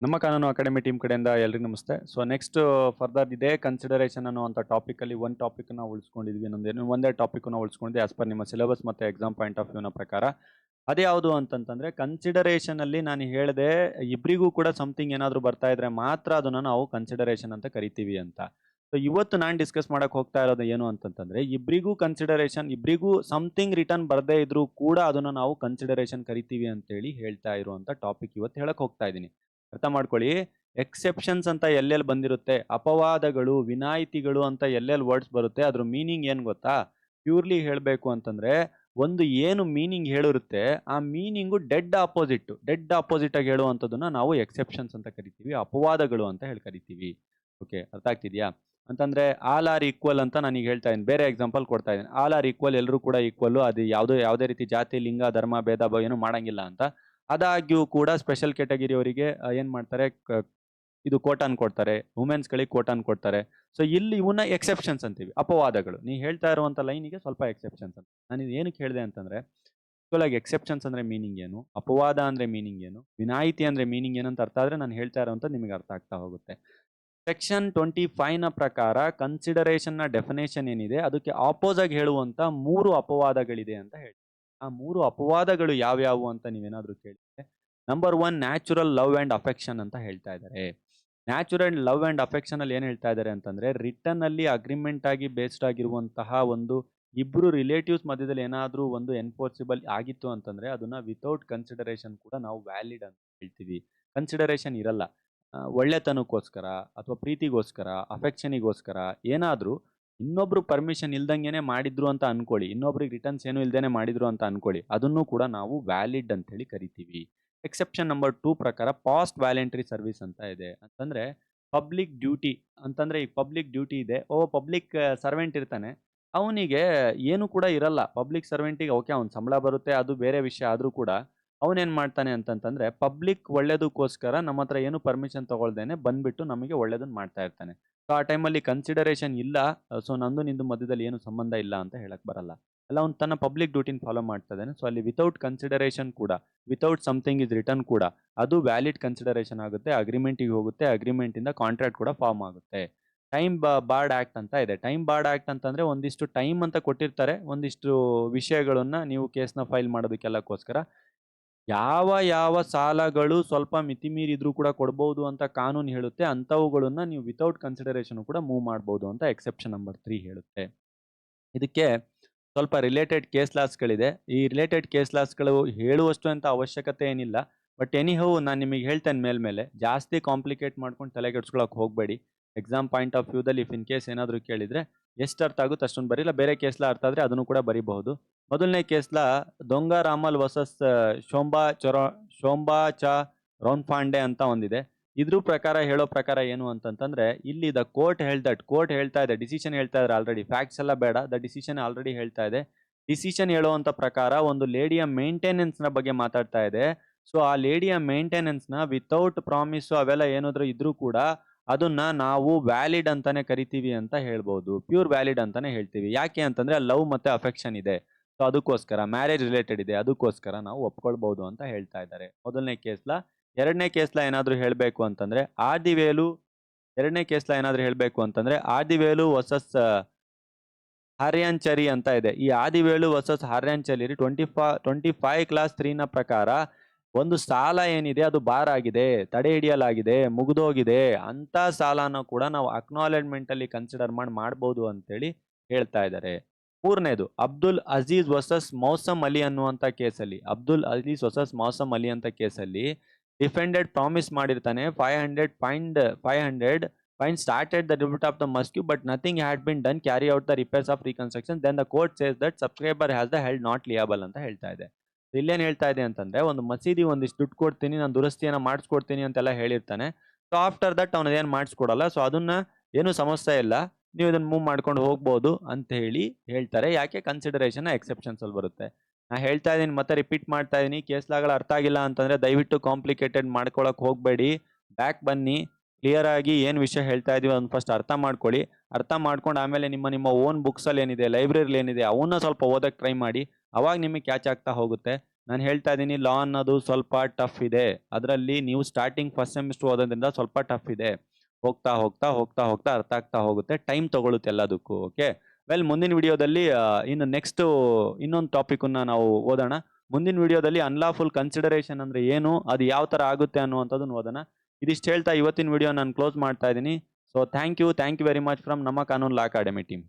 ನಮ್ಮ ಕಾನೂನು academy team ಕಡೆಯಿಂದ ಎಲ್ರಿಗೂ ನಮಸ್ತೆ. ಸೊ ನೆಕ್ಸ್ಟ್ ಫರ್ದರ್ ಇದೇ ಕನ್ಸಿಡರೇಷನ್ ಅನ್ನುವಂಥ ಟಾಪಿಕಲ್ಲಿ ಒಂದು ಟಾಪಿಕ್ನ ಉಳಿಸ್ಕೊಂಡಿದ್ವಿ. ಒಂದೇ ಟಾಪಿಕ್ನ ಉಳಿಸ್ಕೊಂಡಿದ್ವಿ ಆಸ್ ಪರ್ ನಿಮ್ಮ ಸಿಲೆಬಸ್ ಮತ್ತು ಎಕ್ಸಾಮ್ ಪಾಯಿಂಟ್ ಆಫ್ ವ್ಯೂನ ಪ್ರಕಾರ. ಅದೇ ಯಾವುದು ಅಂತಂತಂದರೆ ಕನ್ಸಿಡರೇಷನಲ್ಲಿ ನಾನು ಹೇಳಿದೆ ಇಬ್ಬರಿಗೂ ಕೂಡ ಸಮಥಿಂಗ್ ಏನಾದರೂ ಬರ್ತಾ ಇದ್ರೆ ಮಾತ್ರ ಅದನ್ನು ನಾವು ಕನ್ಸಿಡರೇಷನ್ ಅಂತ ಕರಿತೀವಿ ಅಂತ. ಸೊ ಇವತ್ತು ನಾನು ಡಿಸ್ಕಸ್ ಮಾಡಕ್ಕೆ ಹೋಗ್ತಾ ಇರೋದು ಏನು ಅಂತಂತಂದರೆ ಇಬ್ಬರಿಗೂ ಕನ್ಸಿಡರೇಷನ್, ಇಬ್ಬರಿಗೂ ಸಮಥಿಂಗ್ ರಿಟರ್ನ್ ಬರದೇ ಇದ್ರೂ ಕೂಡ ಅದನ್ನು ನಾವು ಕನ್ಸಿಡರೇಷನ್ ಕರಿತೀವಿ ಅಂತೇಳಿ ಹೇಳ್ತಾ ಇರುವಂಥ ಟಾಪಿಕ್ ಇವತ್ತು ಹೇಳಕ್ಕೆ ಹೋಗ್ತಾ ಇದ್ದೀನಿ. ಅರ್ಥ ಮಾಡ್ಕೊಳ್ಳಿ. ಎಕ್ಸೆಪ್ಷನ್ಸ್ ಅಂತ ಎಲ್ಲೆಲ್ಲಿ ಬಂದಿರುತ್ತೆ, ಅಪವಾದಗಳು, ವಿನಾಯಿತಿಗಳು ಅಂತ ಎಲ್ಲೆಲ್ಲಿ ವರ್ಡ್ಸ್ ಬರುತ್ತೆ, ಅದ್ರ ಮೀನಿಂಗ್ ಏನು ಗೊತ್ತಾ? ಪ್ಯೂರ್ಲಿ ಹೇಳಬೇಕು ಅಂತಂದ್ರೆ ಒಂದು ಏನು ಮೀನಿಂಗ್ ಹೇಳಿರುತ್ತೆ ಆ ಮೀನಿಂಗು ಡೆಡ್ ಆಪೋಸಿಟ್ ಆಗಿ ಹೇಳುವಂಥದ್ದನ್ನ ನಾವು ಎಕ್ಸೆಪ್ಷನ್ಸ್ ಅಂತ ಕರಿತೀವಿ, ಅಪವಾದಗಳು ಅಂತ ಹೇಳಿ ಕರಿತೀವಿ. ಓಕೆ, ಅರ್ಥ ಆಗ್ತಿದ್ಯಾ? ಅಂತಂದ್ರೆ ಆಲ್ ಆರ್ ಈಕ್ವಲ್ ಅಂತ ನಾನೀಗ ಹೇಳ್ತಾ ಇದ್ದೀನಿ. ಬೇರೆ ಎಕ್ಸಾಂಪಲ್ ಕೊಡ್ತಾ ಇದ್ದೀನಿ. ಆಲ್ ಆರ್ ಈಕ್ವಲ್, ಎಲ್ಲರೂ ಕೂಡ ಈಕ್ವಲ್, ಅದು ಯಾವುದೇ ರೀತಿ ಜಾತಿ, ಲಿಂಗ, ಧರ್ಮ, ಭೇದ ಭಾವ ಏನು ಮಾಡಂಗಿಲ್ಲ ಅಂತ. ಆದಾಗ್ಯೂ ಕೂಡ ಸ್ಪೆಷಲ್ ಕ್ಯಾಟಗರಿ ಅವರಿಗೆ ಏನ್ ಮಾಡ್ತಾರೆ, ಇದು ಕೋಟಾನ್ ಕೊಡ್ತಾರೆ, ವುಮೆನ್ಸ್ಗಳಿಗೆ ಕೋಟಾನ್ ಕೊಡ್ತಾರೆ. ಸೊ ಇಲ್ಲಿ ಇವನ್ನ ಎಕ್ಸೆಪ್ಷನ್ಸ್ ಅಂತೀವಿ, ಅಪವಾದಗಳು. ನೀ ಹೇಳ್ತಾ ಇರುವಂತ ಲೈನಿಗೆ ಸ್ವಲ್ಪ ಎಕ್ಸೆಪ್ಷನ್ಸ್ ಅಂತ. ನಾನು ಇದು ಏನಕ್ಕೆ ಹೇಳಿದೆ ಅಂತಂದ್ರೆ ಎಕ್ಸೆಪ್ಷನ್ಸ್ ಅಂದ್ರೆ ಮೀನಿಂಗ್ ಏನು, ಅಪವಾದ ಅಂದ್ರೆ ಮೀನಿಂಗ್ ಏನು, ವಿನಾಯಿತಿ ಅಂದ್ರೆ ಮೀನಿಂಗ್ ಏನು ಅಂತ ಅರ್ಥ ಆದ್ರೆ ನಾನು ಹೇಳ್ತಾ ಇರೋಂಥ ನಿಮಗೆ ಅರ್ಥ ಆಗ್ತಾ ಹೋಗುತ್ತೆ. ಸೆಕ್ಷನ್ 25 ನ ಪ್ರಕಾರ ಕನ್ಸಿಡರೇಷನ್ ನ ಡೆಫಿನೇಷನ್ ಏನಿದೆ ಅದಕ್ಕೆ ಆಪೋಸ್ ಆಗಿ ಹೇಳುವಂತ 3 ಅಪವಾದಗಳಿದೆ ಅಂತ ಹೇಳಿ. ಆ 3 ಅಪವಾದಗಳು ಯಾವ್ಯಾವು ಅಂತ ನೀವೇನಾದ್ರೂ ಕೇಳಿದ್ರೆ, number 1 natural love and affection ಅಂತ ಹೇಳ್ತಾ ಇದ್ದಾರೆ. ನ್ಯಾಚುರಲ್ ಲವ್ ಅಂಡ್ ಅಫೆಕ್ಷನ್ ಅಲ್ಲಿ ಏನ್ ಹೇಳ್ತಾ ಇದ್ದಾರೆ ಅಂತಂದ್ರೆ ರಿಟರ್ನ್ ಅಲ್ಲಿ ಅಗ್ರಿಮೆಂಟ್ ಆಗಿ ಬೇಸ್ಡ್ ಆಗಿರುವಂತಹ ಒಂದು ಇಬ್ರು ರಿಲೇಟಿವ್ಸ್ ಮಧ್ಯದಲ್ಲಿ ಏನಾದ್ರೂ ಒಂದು ಎನ್ಫೋರ್ಸಿಬಲ್ ಆಗಿತ್ತು ಅಂತಂದ್ರೆ ಅದನ್ನ ವಿತೌಟ್ ಕನ್ಸಿಡರೇಷನ್ ಕೂಡ ನಾವು ವ್ಯಾಲಿಡ್ ಅಂತ ಹೇಳ್ತೀವಿ. ಕನ್ಸಿಡರೇಷನ್ ಇರಲ್ಲ. ಒಳ್ಳೆತನಕ್ಕೋಸ್ಕರ ಅಥವಾ ಪ್ರೀತಿಗೋಸ್ಕರ, ಅಫೆಕ್ಷನಿಗೋಸ್ಕರ ಏನಾದ್ರೂ ಇನ್ನೊಬ್ರು ಪರ್ಮಿಷನ್ ಇಲ್ದಂಗೆನೆ ಮಾಡಿದ್ರು ಅಂತ ಅನ್ಕೊಳ್ಳಿ, ಇನ್ನೊಬ್ರಿಗೆ ರಿಟರ್ನ್ಸ್ ಏನು ಇಲ್ದೇನೆ ಮಾಡಿದ್ರು ಅಂತ ಅನ್ಕೊಳ್ಳಿ, ಅದನ್ನು ಕೂಡ ನಾವು ವ್ಯಾಲಿಡ್ ಅಂತ ಹೇಳಿ ಕರಿತೀವಿ. ಎಕ್ಸೆಪ್ಷನ್ ನಂಬರ್ 2 ಪ್ರಕಾರ ಪಾಸ್ಟ್ ವ್ಯಾಲೆಂಟರಿ ಸರ್ವಿಸ್ ಅಂತ ಇದೆ. ಅಂತಂದ್ರೆ ಪಬ್ಲಿಕ್ ಡ್ಯೂಟಿ ಅಂತಂದ್ರೆ ಈ ಪಬ್ಲಿಕ್ ಡ್ಯೂಟಿ ಇದೆ, ಪಬ್ಲಿಕ್ ಸರ್ವೆಂಟ್ ಇರ್ತಾನೆ, ಅವನಿಗೆ ಏನು ಕೂಡ ಇರಲ್ಲ. ಪಬ್ಲಿಕ್ ಸರ್ವೆಂಟಿಗೆ ಓಕೆ ಅವ್ನ ಸಂಬಳ ಬರುತ್ತೆ, ಅದು ಬೇರೆ ವಿಷಯ. ಆದ್ರೂ ಕೂಡ ಅವನೇನ್ ಮಾಡ್ತಾನೆ ಅಂತಂತಂದ್ರೆ ಪಬ್ಲಿಕ್ ಒಳ್ಳೇದಕ್ಕೋಸ್ಕರ ನಮ್ಮ ಹತ್ರ ಏನು ಪರ್ಮಿಷನ್ ತಗೊಳ್ದೇನೆ ಬಂದ್ಬಿಟ್ಟು ನಮಗೆ ಒಳ್ಳೇದನ್ನ ಮಾಡ್ತಾ ಇರ್ತಾನೆ. ಸೊ ಆ ಟೈಮಲ್ಲಿ ಕನ್ಸಿಡರೇಷನ್ ಇಲ್ಲ, ಸೊ ನಂದು ನಿಂದು ಮಧ್ಯದಲ್ಲಿ ಏನು ಸಂಬಂಧ ಇಲ್ಲ ಅಂತ ಹೇಳಕ್ ಬರಲ್ಲ. ಅಲ್ಲ, ಅವ್ನು ತನ್ನ ಪಬ್ಲಿಕ್ ಡ್ಯೂಟಿನ ಫಾಲೋ ಮಾಡ್ತಾ ಇದ್ದಾನೆ. ಸೊ ಅಲ್ಲಿ ವಿತೌಟ್ ಕನ್ಸಿಡರೇಷನ್ ಕೂಡ, ವಿತೌಟ್ ಸಮಥಿಂಗ್ ಇಸ್ ರಿಟರ್ನ್ ಕೂಡ ಅದು ವ್ಯಾಲಿಡ್ ಕನ್ಸಿಡರೇಷನ್ ಆಗುತ್ತೆ, ಅಗ್ರಿಮೆಂಟಿಗೆ ಹೋಗುತ್ತೆ, ಅಗ್ರಿಮೆಂಟ್ ಇಂದ ಕಾಂಟ್ರಾಕ್ಟ್ ಕೂಡ ಫಾರ್ಮ್ ಆಗುತ್ತೆ. ಟೈಮ್ ಬಾರ್ಡ್ ಆಕ್ಟ್ ಅಂತ ಇದೆ. ಟೈಮ್ ಬಾರ್ಡ್ ಆಕ್ಟ್ ಅಂತಂದ್ರೆ ಒಂದಿಷ್ಟು ಟೈಮ್ ಅಂತ ಕೊಟ್ಟಿರ್ತಾರೆ, ಒಂದಿಷ್ಟು ವಿಷಯಗಳನ್ನ ನೀವು ಕೇಸ್ನ ಫೈಲ್ ಮಾಡೋದಕ್ಕೆಲ್ಲಕ್ಕೋಸ್ಕರ. ಯಾವ ಯಾವ ಸಾಲಗಳು ಸ್ವಲ್ಪ ಮಿತಿ ಮೀರಿದ್ರು ಕೂಡ ಕೊಡ್ಬೋದು ಅಂತ ಕಾನೂನು ಹೇಳುತ್ತೆ, ಅಂಥವುಗಳನ್ನ ನೀವು ವಿತೌಟ್ ಕನ್ಸಿಡರೇಷನ್ ಕೂಡ ಮೂವ್ ಮಾಡ್ಬೋದು ಅಂತ ಎಕ್ಸೆಪ್ಷನ್ ನಂಬರ್ 3 ಹೇಳುತ್ತೆ. ಇದಕ್ಕೆ ಸ್ವಲ್ಪ ರಿಲೇಟೆಡ್ ಕೇಸ್ ಲಾಸ್ಗಳಿದೆ. ಈ ರಿಲೇಟೆಡ್ ಕೇಸ್ ಲಾಸ್ಗಳು ಹೇಳುವಷ್ಟು ಅಂತ ಅವಶ್ಯಕತೆ ಏನಿಲ್ಲ. ಬಟ್ ಎನಿಹೌ ನಾನು ನಿಮಗೆ ಹೇಳ್ತೇನೆ ಮೇಲ್ಮೇಲೆ. ಜಾಸ್ತಿ ಕಾಂಪ್ಲಿಕೇಟ್ ಮಾಡ್ಕೊಂಡು ತಲೆಗೆಡ್ಸ್ಕೊಳಕ್ಕೆ ಹೋಗಬೇಡಿ. ಎಕ್ಸಾಮ್ ಪಾಯಿಂಟ್ ಆಫ್ ವ್ಯೂದಲ್ಲಿ ಇಫ್ ಇನ್ ಕೇಸ್ ಏನಾದರೂ ಕೇಳಿದ್ರೆ ಎಷ್ಟು ಅರ್ಥ ಆಗುತ್ತೆ ಅಷ್ಟೊಂದು ಬರೀಲ್ಲ. ಬೇರೆ ಕೇಸ್ಲ ಅರ್ಥ ಆದರೆ ಅದನ್ನು ಕೂಡ ಬರಿಬಹುದು. ಮೊದಲನೇ ಕೇಸ್ಲ ದೊಂಗ ರಾಮಲ್ ವರ್ಸಸ್ ಶೋಂಬಾ ಚ ರೌನ್ಫಾಂಡೆ ಅಂತ ಒಂದಿದೆ. ಇದ್ರ ಪ್ರಕಾರ ಹೇಳೋ ಪ್ರಕಾರ ಏನು ಅಂತಂತಂದ್ರೆ ಇಲ್ಲಿ ದ ಕೋರ್ಟ್ ಹೇಳ್ತಾ ಇದೆ, ಡಿಸಿಷನ್ ಹೇಳ್ತಾ ಇದ್ದಾರೆ ಆಲ್ರೆಡಿ, ಫ್ಯಾಕ್ಟ್ಸ್ ಎಲ್ಲ ಬೇಡ, ದ ಡಿಸಿಷನ್ ಆಲ್ರೆಡಿ ಹೇಳ್ತಾ ಇದೆ. ಡಿಸಿಷನ್ ಹೇಳುವಂತ ಪ್ರಕಾರ ಒಂದು ಲೇಡಿಯ ಮೇಂಟೆನೆನ್ಸ್ ನ ಬಗ್ಗೆ ಮಾತಾಡ್ತಾ ಇದೆ. ಸೊ ಆ ಲೇಡಿಯ ಮೇಂಟೆನೆನ್ಸ್ ನ ವಿತೌಟ್ ಪ್ರಾಮಿಸ್ ಅವೆಲ್ಲ ಏನಾದ್ರು ಇದ್ರೂ ಕೂಡ ಅದನ್ನ ನಾವು ವ್ಯಾಲಿಡ್ ಅಂತಾನೆ ಕರಿತೀವಿ ಅಂತ ಹೇಳ್ಬೋದು. ಪ್ಯೂರ್ ವ್ಯಾಲಿಡ್ ಅಂತಾನೆ ಹೇಳ್ತೀವಿ. ಯಾಕೆ ಅಂತಂದ್ರೆ ಲವ್ ಮತ್ತೆ ಅಫೆಕ್ಷನ್ ಇದೆ, ಸೊ ಅದಕ್ಕೋಸ್ಕರ, ಮ್ಯಾರೇಜ್ ರಿಲೇಟೆಡ್ ಇದೆ, ಅದಕ್ಕೋಸ್ಕರ ನಾವು ಒಪ್ಕೊಳ್ಬಹುದು ಅಂತ ಹೇಳ್ತಾ ಇದ್ದಾರೆ. ಮೊದಲನೇ ಕೇಸ್ಲ. ಎರಡನೇ ಕೇಸ್ಲ ಏನಾದ್ರು ಹೇಳ್ಬೇಕು ಅಂತಂದ್ರೆ ಆದಿವೇಲು. ಎರಡನೇ ಕೇಸ್ಲ ಏನಾದ್ರು ಹೇಳ್ಬೇಕು ಅಂತಂದ್ರೆ ಆದಿವೇಲು ವರ್ಸಸ್ ಹರ್ಯಾಂಚರಿ ಅಂತ ಇದೆ. ಈ ಆದಿವೇಲು ವರ್ಸಸ್ ಹರ್ಯಾಂಚರಿ 25 ಕ್ಲಾಸ್ 3 ನ ಪ್ರಕಾರ ಒಂದು ಸಾಲ ಏನಿದೆ ಅದು ಬಾರ್ ಆಗಿದೆ, ತಡೆ ಹಿಡಿಯಲಾಗಿದೆ, ಮುಗಿದೋಗಿದೆ ಅಂತ ಸಾಲನ ಕೂಡ ನಾವು ಅಕ್ನಾಲೆಜ್ಮೆಂಟ್ ಅಲ್ಲಿ ಕನ್ಸಿಡರ್ ಮಾಡ್ಬೋದು ಅಂತೇಳಿ ಹೇಳ್ತಾ ಇದ್ದಾರೆ. ಮೂರನೇದು ಅಬ್ದುಲ್ ಅಜೀಜ್ ವರ್ಸಸ್ ಮೌಸಮ್ ಅಲಿ ಅನ್ನುವಂಥ ಕೇಸಲ್ಲಿ, ಅಬ್ದುಲ್ ಅಜೀಜ್ ವರ್ಸಸ್ ಮೌಸಮ್ ಅಲಿ ಅಂತ ಕೇಸಲ್ಲಿ ಡಿಫೆಂಡೆಡ್ ಪ್ರಾಮಿಸ್ ಮಾಡಿರ್ತಾನೆ 500 fine started the debut of the mosque but nothing had been done carry out the repairs of reconstruction, then the court says that subscriber has the held not liable ಅಂತ ಹೇಳ್ತಾ ಇದೆ. ಇಲ್ಲೇನು ಹೇಳ್ತಾ ಇದೆ ಅಂತಂದ್ರೆ ಒಂದು ಮಸೀದಿ ಒಂದಿಷ್ಟು ದುಡ್ಡು ಕೊಡ್ತೀನಿ, ನಾನು ದುರಸ್ತಿಯನ್ನ ಮಾಡಿಸ್ಕೊಡ್ತೀನಿ ಅಂತೆಲ್ಲ ಹೇಳಿರ್ತಾನೆ. ಸೊ ಆಫ್ಟರ್ ದಟ್ ಅವನದೇನು ಮಾಡಿಸ್ಕೊಡಲ್ಲ. ಸೊ ಅದನ್ನ ಏನು ಸಮಸ್ಯೆ ಇಲ್ಲ, ನೀವು ಇದನ್ನ ಮೂವ್ ಮಾಡ್ಕೊಂಡು ಹೋಗ್ಬೋದು ಅಂತ ಹೇಳಿ ಹೇಳ್ತಾರೆ. ಯಾಕೆ? ಕನ್ಸಿಡರೇಷನ್ ಎಕ್ಸೆಪ್ಷನ್ಸ್ ಅಲ್ಲಿ ಬರುತ್ತೆ. ನಾ ಹೇಳ್ತಾ ಇದ್ದೀನಿ, ಮತ್ತೆ ರಿಪೀಟ್ ಮಾಡ್ತಾ ಇದ್ದೀನಿ, ಕೇಸ್ಲಾಗಳು ಅರ್ಥ ಆಗಿಲ್ಲ ಅಂತಂದ್ರೆ ದಯವಿಟ್ಟು ಕಾಂಪ್ಲಿಕೇಟೆಡ್ ಮಾಡ್ಕೊಳಕ್ ಹೋಗ್ಬೇಡಿ. ಬ್ಯಾಕ್ ಬನ್ನಿ, ಕ್ಲಿಯರ್ ಆಗಿ ಏನ್ ವಿಷಯ ಹೇಳ್ತಾ ಇದೀವಿ ಅದನ್ನ ಫಸ್ಟ್ ಅರ್ಥ ಮಾಡ್ಕೊಳ್ಳಿ. ಅರ್ಥ ಮಾಡ್ಕೊಂಡು ಆಮೇಲೆ ನಿಮ್ಮ ಓನ್ ಬುಕ್ಸ್ ಅಲ್ಲಿ ಏನಿದೆ, ಲೈಬ್ರರಿಲಿ ಏನಿದೆ ಅವನ್ನ ಸ್ವಲ್ಪ ಓದಕ್ ಟ್ರೈ ಮಾಡಿ. ಅವಾಗ ನಿಮಗೆ ಕ್ಯಾಚ್ ಆಗ್ತಾ ಹೋಗುತ್ತೆ. ನಾನು ಹೇಳ್ತಾ ಇದ್ದೀನಿ ಲಾ ಅನ್ನೋದು ಸ್ವಲ್ಪ ಟಫ್ ಇದೆ. ಅದರಲ್ಲಿ ನೀವು ಸ್ಟಾರ್ಟಿಂಗ್ ಫಸ್ಟ್ ಸೆಮಿಸ್ಟರ್ ಓದೋದ್ರಿಂದ ಸ್ವಲ್ಪ ಟಫ್ ಇದೆ. ಹೋಗ್ತಾ ಹೋಗ್ತಾ ಹೋಗ್ತಾ ಹೋಗ್ತಾ ಅರ್ಥ ಆಗ್ತಾ ಹೋಗುತ್ತೆ. ಟೈಮ್ ತಗೊಳುತ್ತೆ ಎಲ್ಲದಕ್ಕೂ. ಓಕೆ. ವೆಲ್ ಮುಂದಿನ ವಿಡಿಯೋದಲ್ಲಿ ಇನ್ನು ನೆಕ್ಸ್ಟ್ ಇನ್ನೊಂದು ಟಾಪಿಕನ್ನ ನಾವು ಓದೋಣ. ಮುಂದಿನ ವಿಡಿಯೋದಲ್ಲಿ ಅನ್ಲಾಫುಲ್ ಕನ್ಸಿಡರೇಷನ್ ಅಂದ್ರೆ ಏನು, ಅದು ಯಾವ ತರ ಆಗುತ್ತೆ ಅನ್ನುವಂಥದ್ದನ್ನ ಓದೋಣ. ಇದಿಷ್ಟು ಹೇಳ್ತಾ ಇವತ್ತಿನ ವಿಡಿಯೋ ನಾನು ಕ್ಲೋಸ್ ಮಾಡ್ತಾ ಇದ್ದೀನಿ. So thank you very much from ನಮ್ಮ ಕಾನೂನು ಲಾ ಅಕಾಡೆಮಿ ಟೀಮ್.